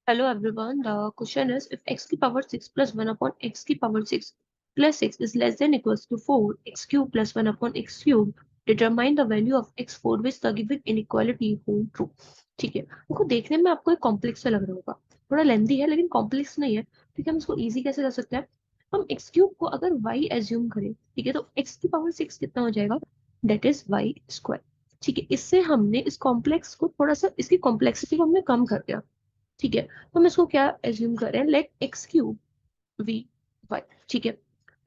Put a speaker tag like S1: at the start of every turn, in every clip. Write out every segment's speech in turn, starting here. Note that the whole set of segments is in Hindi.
S1: Hello everyone. The question is if x की power 6 plus 1 upon x की power 6 plus 6 is less than equals to 4 x cube plus 1 upon x cube, determine the value of x for which the given inequality hold true. ठीक है, देखो देखने में आपको एक कॉम्प्लेक्स सा लग रहा होगा, थोड़ा लेंथी है लेकिन कॉम्प्लेक्स नहीं है। ठीक है, हम इसको इजी कैसे कर सकते हैं? हम x क्यूब को अगर y एज्यूम करें, ठीक है, तो x की पावर 6 कितना हो जाएगा? That is y square. ठीक है, इससे हमने इस कॉम्प्लेक्स को थोड़ा सा, इसकी कॉम्प्लेक्सिटी को हमने कम कर दिया। ठीक है, तो हम इसको क्या एज्यूम कर रहे हैं? Let X cube be Y. ठीक है,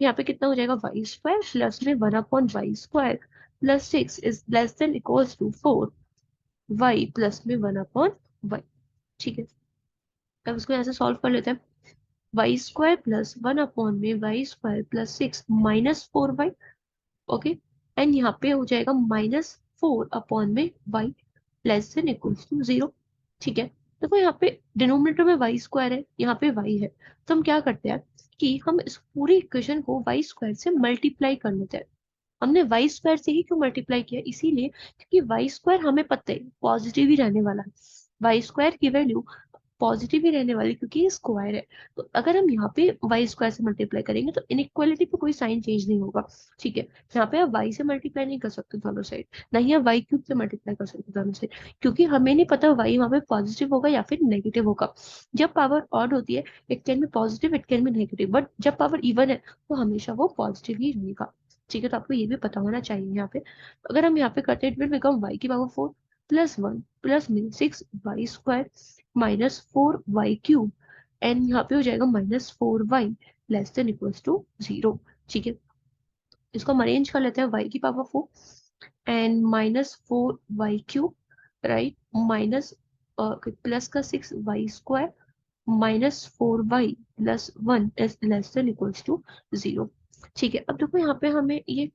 S1: यहाँ पे कितना हो जाएगा? वाई स्क्वायर प्लस में 1 upon Y square plus 6 is less than equals to 4 Y plus में 1 अपॉन वाई। ठीक है, अब इसको यहाँ से सॉल्व कर लेते हैं। वाई स्क्वायर प्लस 1 अपॉन में Y square plus 6 minus 4 Y. Okay, and यहाँ पे हो जाएगा -4 अपॉन में Y less than equals to 0। ठीक है, देखो यहाँ पे डिनोमिनेटर में वाई स्क्वायर है, यहाँ पे वाई है, तो हम क्या करते हैं कि हम इस पूरी इक्वेशन को वाई स्क्वायर से मल्टीप्लाई कर लेते हैं। हमने वाई स्क्वायर से ही क्यों मल्टीप्लाई किया? इसीलिए क्योंकि वाई स्क्वायर हमें पता है पॉजिटिव ही रहने वाला है। वाई स्क्वायर की वैल्यू पॉजिटिव ही रहने वाली, क्योंकि ये स्क्वायर है। तो अगर हम यहाँ पे वाई स्क्वायर से मल्टीप्लाई करेंगे तो इनइक्वालिटी पे कोई साइन चेंज नहीं होगा। ठीक है, यहाँ पे आप वाई से मल्टीप्लाई नहीं कर सकते दोनों साइड, नहीं आप वाई क्यूब से मल्टीप्लाई कर सकते दोनों साइड, क्योंकि हमें नहीं पता वाई वहाँ पे पॉजिटिव होगा या फिर नेगेटिव होगा। जब पावर ऑड होती है, it can be positive, it can be negative, but जब पावर इवन है तो हमेशा वो पॉजिटिव ही रहेगा। ठीक है, तो आपको ये भी पता होना चाहिए यहाँ पे। अगर हम यहाँ पे करते हैं, इट विल बिकम वाई की पावर 4 प्लस 1 प्लस में 6 Y square -4 Y cube, and यहाँ पे हो जाएगा -4 Y less than equals to 0। ठीक है, इसको हम अरेंज कर लेते हैं। वाई की power 4 and -4 Y cube, right, minus plus का 6 Y square -4 Y plus 1 is less than equals to 0। ठीक है, अब देखो यहाँ पे हमें ये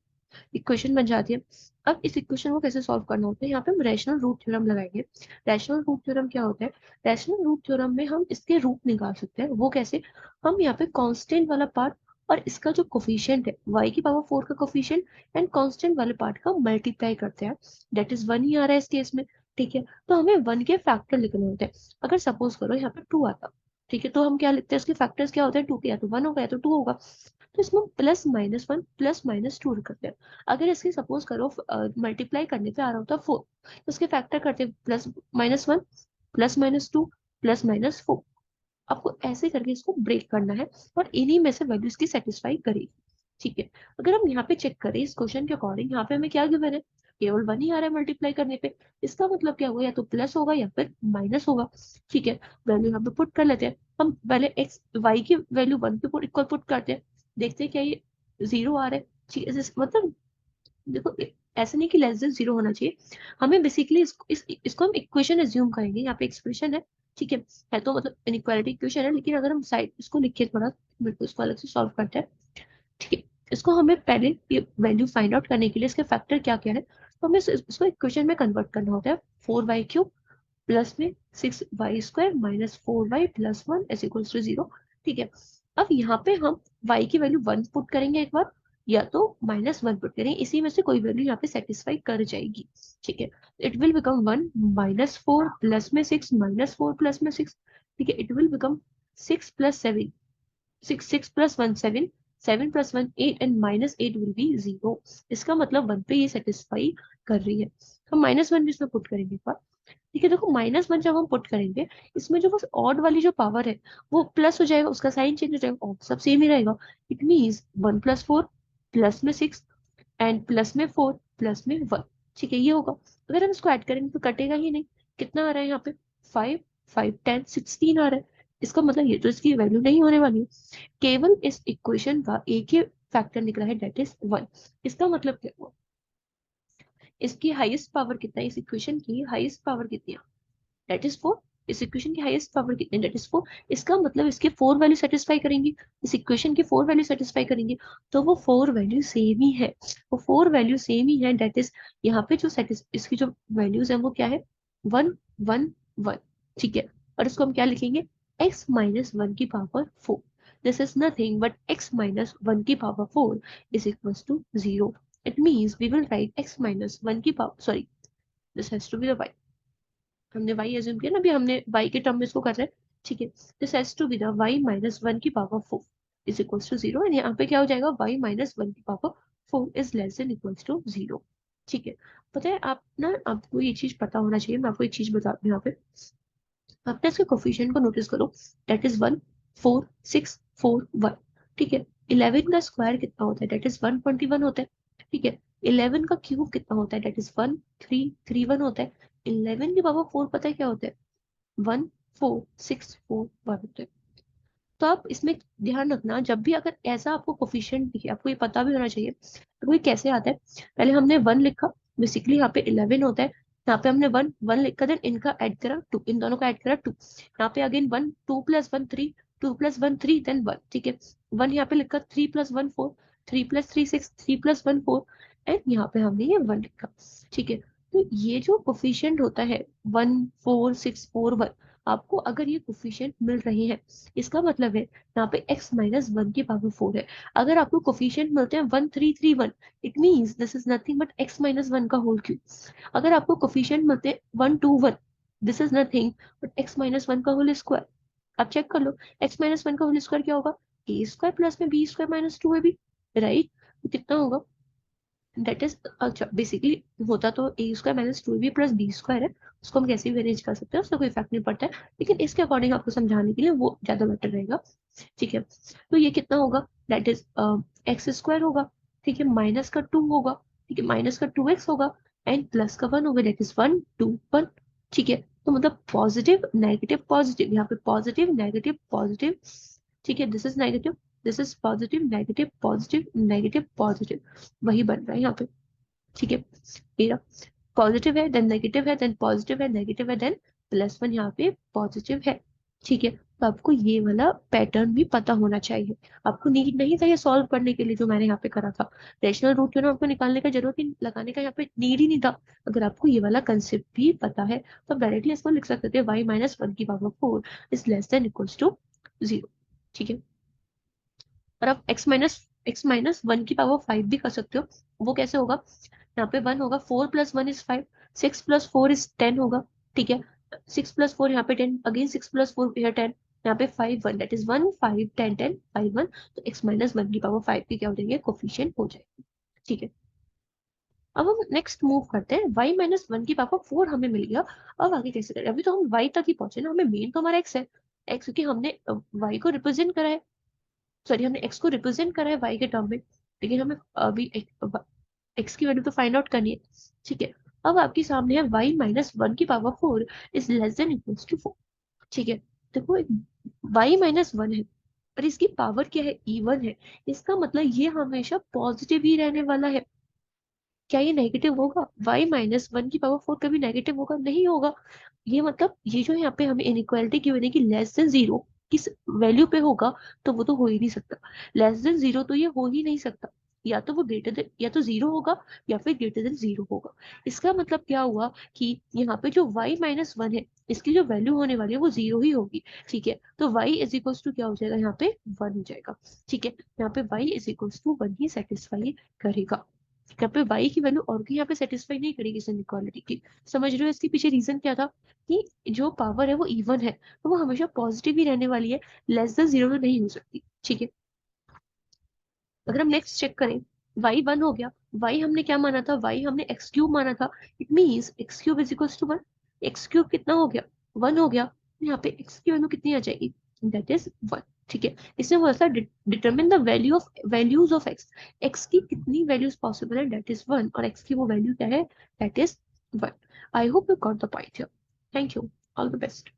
S1: इक्वेशन बन जाती है। अब इस इक्वेशन को कैसे सॉल्व करना होता है? यहाँ पे हम रैशनल रूट थ्योरम लगाएंगे। रैशनल रूट थ्योरम क्या होता है? रैशनल रूट थ्योरम में हम इसके रूट निकाल सकते हैं। वो कैसे? हम यहाँ पे कांस्टेंट वाला पार्ट और इसका जो कोफिशिएंट है y की पावर 4 का कोफिशिएंट एंड कांस्टेंट वाले पार्ट का मल्टीप्लाई करते हैं। डेट इज 1 ही आ रहा है इस केस में। ठीक है, तो हमें 1 के फैक्टर लिखने होते हैं। अगर सपोज करो यहाँ पे 2 आता, ठीक है, तो हम क्या लिखते हैं? उसके फैक्टर्स क्या होते हैं? 2 के, या तो 1 होगा या तो 2 होगा। तो इसमें +-1 +-2 करते हैं। अगर इसके सपोज करो मल्टीप्लाई करने पे आ रहा होता 4, तो उसके फैक्टर करते +-1 +-2 +-4। आपको ऐसे करके इसको ब्रेक करना है और इन्हीं में से वैल्यूज की सेटिस्फाई करेगी। ठीक है, अगर हम यहाँ पे चेक करें इस क्वेश्चन के अकॉर्डिंग, यहाँ पे हमें क्या गिवन है? केवल 1 ही आ रहा है मल्टीप्लाई करने पे। इसका मतलब क्या होगा? या तो प्लस होगा या फिर माइनस होगा। ठीक है, वैल्यू यहाँ पे पुट कर लेते हैं। हम पहले एक्स वाई की वैल्यू 1 पे इक्वल पुट करते हैं, देखते हैं क्या ये 0 आ रहा है। ठीक है, मतलब देखो ऐसे नहीं कि लेस देन 0 होना चाहिए। हमें बेसिकली इसको हम इक्वेशन एज्यूम करेंगे। यहाँ पे एक्सप्रेशन ठीक है तो मतलब इनइक्वालिटी इक्वेशन है, लेकिन अगर हम साइड इसको लिखिए थोड़ा, बिल्कुल इसको अलग से सॉल्व करते हैं। ठीक है, इसको हमें पहले ये वैल्यू फाइंड आउट करने के लिए इसके फैक्टर क्या क्या है, तो हमें इसको इक्वेशन में कन्वर्ट करना होता है। 4 वाई क्यूब प्लस में 6 Y square -4 Y plus 1 is equal to 0। ठीक है, अब यहाँ पे हम y की वैल्यू 1 पुट करेंगे एक बार, या तो -1 पुट करेंगे, इसी में से कोई वैल्यू यहाँ पे सेटिस्फाई कर जाएगी। ठीक है, इट विल बिकम 1 -4 प्लस में 6 -4 प्लस में 6। ठीक है, it will become 6 + 7 6 + 1 7 7 + 1 8 and -8 will be 0। इसका मतलब 1 पे ये सेटिस्फाई कर रही है। हम -1 भी इसमें पुट करेंगे एक बार। ठीक है, देखो -1 जब हम पुट करेंगे, इसमें जो बस ऑड वाली जो पावर है वो प्लस हो जाएगा, उसका साइन चेंज हो जाएगा, ऑड सब सेम ही रहेगा। इट मींस 1 + 4 प्लस में 6 एंड प्लस में 4 प्लस में 1। ठीक है, ये होगा। अगर हम इसको ऐड करेंगे तो कटेगा ही नहीं। कितना आ रहा है यहाँ पे? 5 5 10 16 आ रहा है। इसका मतलब ये तो इसकी वैल्यू नहीं होने वाली है। केवल इस इक्वेशन का एक ही फैक्टर निकला है, डेट इज 1। इसका मतलब क्या हुआ? इसकी हाईएस्ट पावर कितना है? इस इक्वेशन की हाईएस्ट पावर कितनी है? That is 4। इस इक्वेशन की हाईएस्ट पावर कितनी? That is 4। इसका मतलब इसके 4 वैल्यू सेटिस्फाई करेंगी, इस इक्वेशन की 4 वैल्यू सेटिस्फाई करेंगे, तो वो 4 वैल्यू सेम ही है। वो 4 वैल्यू सेम ही है, दैट इज यहाँ पे जो इसकी जो वैल्यूज है वो क्या है? 1 1 1। ठीक है, और इसको हम क्या लिखेंगे? x-1 की power 4। This is nothing but x-1 की power 4 is equal to 0। It means we will write x-1 की power, sorry, this has to be the y। हमने y एज्यूम किया ना, अभी हमने y के टर्म में इसको कर रहे हैं। ठीक है, this has to be the y minus 1 की power 4 is equals to 0 and यहाँ पे क्या हो जाएगा, y माइनस 1 की power 4 is less than equals to 0। ठीक है, पता है आप ना, आपको ये चीज पता होना चाहिए, मैं आपको एक चीज बताती हूँ यहाँ पे। आपने इसके कोफिशिएंट को नोटिस करो, दैट इज 1 4 6 4 1। ठीक है, 11 का स्क्वायर कितना होता है, दैट इज 121 होता है। ठीक है, 11 का क्यूब कितना होता है, दैट इज 1331 होता है। 11 की पावर 4 पता है क्या होता है, 14641 होता है। तो आप इसमें ध्यान रखना, जब भी अगर ऐसा आपको कोफिशिएंट दिखे, आपको ये पता भी होना चाहिए तो ये कैसे आता है। पहले हमने 1 लिखा, बेसिकली यहाँ पे 11 होता है, यहाँ पे हमने 1 1 लिखा, देन इनका ऐड करा 2, इन दोनों का ऐड करा 2, यहाँ पे अगेन 1 2 प्लस 1 3, 2 प्लस 1 3 देन 1। ठीक है, 1 यहाँ पे लिखा, 3 प्लस 1 4, 3 प्लस 3 6, 3 प्लस 1 4 एंड यहाँ पे हमने ये 1 लिखा। ठीक है, तो ये जो कोफिशिएंट होता है 1 4 6 4 1, आपको अगर ये कोफिशिएंट मिल रहे हैं, इसका मतलब है यहाँ पे x माइनस 1 की पावर 4 है। अगर आपको कोफिशिएंट मिलते हैं 1331, it means this is nothing but x minus 1 का होल क्यूब। अगर आपको कोफिशिएंट मिलते हैं 121, this is nothing but x minus 1 का होल स्क्वायर। आप चेक कर लो, x माइनस 1 का होल स्क्वायर क्या होगा, a स्क्वायर प्लस में b स्क्वायर माइनस 2 है भी, राइट। तो कितना होगा, दैट इज, अच्छा बेसिकली होता तो A square minus 2b plus B square है, उसको हम कैसे भी अरेंज कर सकते हैं, उसका कोई इफेक्ट नहीं पड़ता है, लेकिन इसके अकॉर्डिंग आपको समझाने के लिए वो ज्यादा बेटर रहेगा। ठीक है, तो ये कितना होगा, दैट इज एक्स स्क्वायर होगा। ठीक है, माइनस का 2 होगा, ठीक है, माइनस का 2x होगा एंड प्लस का 1 होगा, दैट इज 1 2 1। ठीक है, तो मतलब पॉजिटिव नेगेटिव पॉजिटिव, यहाँ पे पॉजिटिव नेगेटिव पॉजिटिव। ठीक है, this is negative, this is positive negative positive negative positive, वही बन रहा है यहाँ पे। ठीक है, मेरा पॉजिटिव है देन नेगेटिव है देन पॉजिटिव है नेगेटिव है देन प्लस 1 यहाँ पे पॉजिटिव है। ठीक है, तो आपको ये वाला पैटर्न भी पता होना चाहिए। आपको नीड नहीं था ये सॉल्व करने के लिए जो मैंने यहाँ पे करा था, रेशनल रूट क्यों ना आपको निकालने का जरूरत ही लगाने का यहाँ पे नीड ही नहीं था। अगर आपको ये वाला कंसेप्ट भी पता है तो आप डायरेक्टली इसको लिख सकते थे, y माइनस 1 की power 4 is less than equals to 0। ठीक है, और आप x माइनस 1 की पावर 5 भी कर सकते हो। वो कैसे होगा, यहाँ पे 1 होगा, 4 प्लस 1 इज 5, 6 प्लस 4 इज 10 होगा। ठीक है, 6 प्लस 4 यहाँ पे 10, अगेन 6 प्लस 4 यहाँ 10, यहाँ पे 5 1, दैट इज 1 5 10 10 5 1। तो x माइनस 1 की पावर 5 की क्या हो जाएंगे, कोफिशिएंट हो जाएगी। ठीक है, अब हम नेक्स्ट मूव करते हैं, y माइनस 1 की पावर 4 हमें मिल गया। अब आगे कैसे करें, अभी तो हम y तक ही पहुंचे ना, हमें मेन तो हमारा x है, x क्योंकि हमने y को रिप्रेजेंट करा है, सॉरी हमने x को रिप्रेजेंट करा है y के टर्म में, लेकिन हमें अभी x की वैल्यू तो फाइंड आउट करनी है। ठीक है, अब आपके सामने है y माइनस 1 की power 4 is less than equals to 4। ठीक है, देखो y माइनस 1 है और इसकी पावर क्या है, इवन है, इसका मतलब ये हमेशा पॉजिटिव ही रहने वाला है। क्या ये नेगेटिव होगा, y माइनस 1 की पावर 4 कभी नेगेटिव होगा, नहीं होगा। ये मतलब ये जो यहाँ पे हमें इनइक्वालिटी की वजह की लेस देन 0 किस वैल्यू पे होगा, तो वो तो हो ही नहीं सकता। लेस देन 0 तो ये हो ही नहीं सकता, या तो वो ग्रेटर देन, या तो 0 होगा या फिर ग्रेटर देन 0 होगा। इसका मतलब क्या हुआ कि यहाँ पे जो y माइनस 1 है, इसकी जो वैल्यू होने वाली है वो 0 ही होगी। ठीक है, तो y इज इक्वल्स टू क्या हो जाएगा, यहाँ पे 1 हो जाएगा। ठीक है, यहाँ पे y इज इक्वल्स टू 1 ही सेटिस्फाई करेगा। यहाँ पे y की वैल्यू और की यहाँ पे सेटिस्फाई नहीं करेगी इस इनइक्वालिटी की। समझ रहे हो इसके पीछे रीजन क्या था, कि जो पावर है वो इवन है तो वो हमेशा पॉजिटिव ही रहने वाली है, लेस देन 0 तो नहीं हो सकती। ठीक है, अगर हम नेक्स्ट चेक करें, y 1 हो गया, y हमने क्या माना था, y हमने x क्यूब माना था, it means x cube is equals to 1। x cube कितना हो गया, 1 हो गया, तो यहाँ पे x की वैल्यू कितनी आ जाएगी, दैट इज 1। ठीक है, इसमें बोला था determine the values of x, x की कितनी वैल्यूज पॉसिबल है, दैट इज 1, और x की वो वैल्यू क्या है, that is 1। I hope you got the point here, thank you, all the best.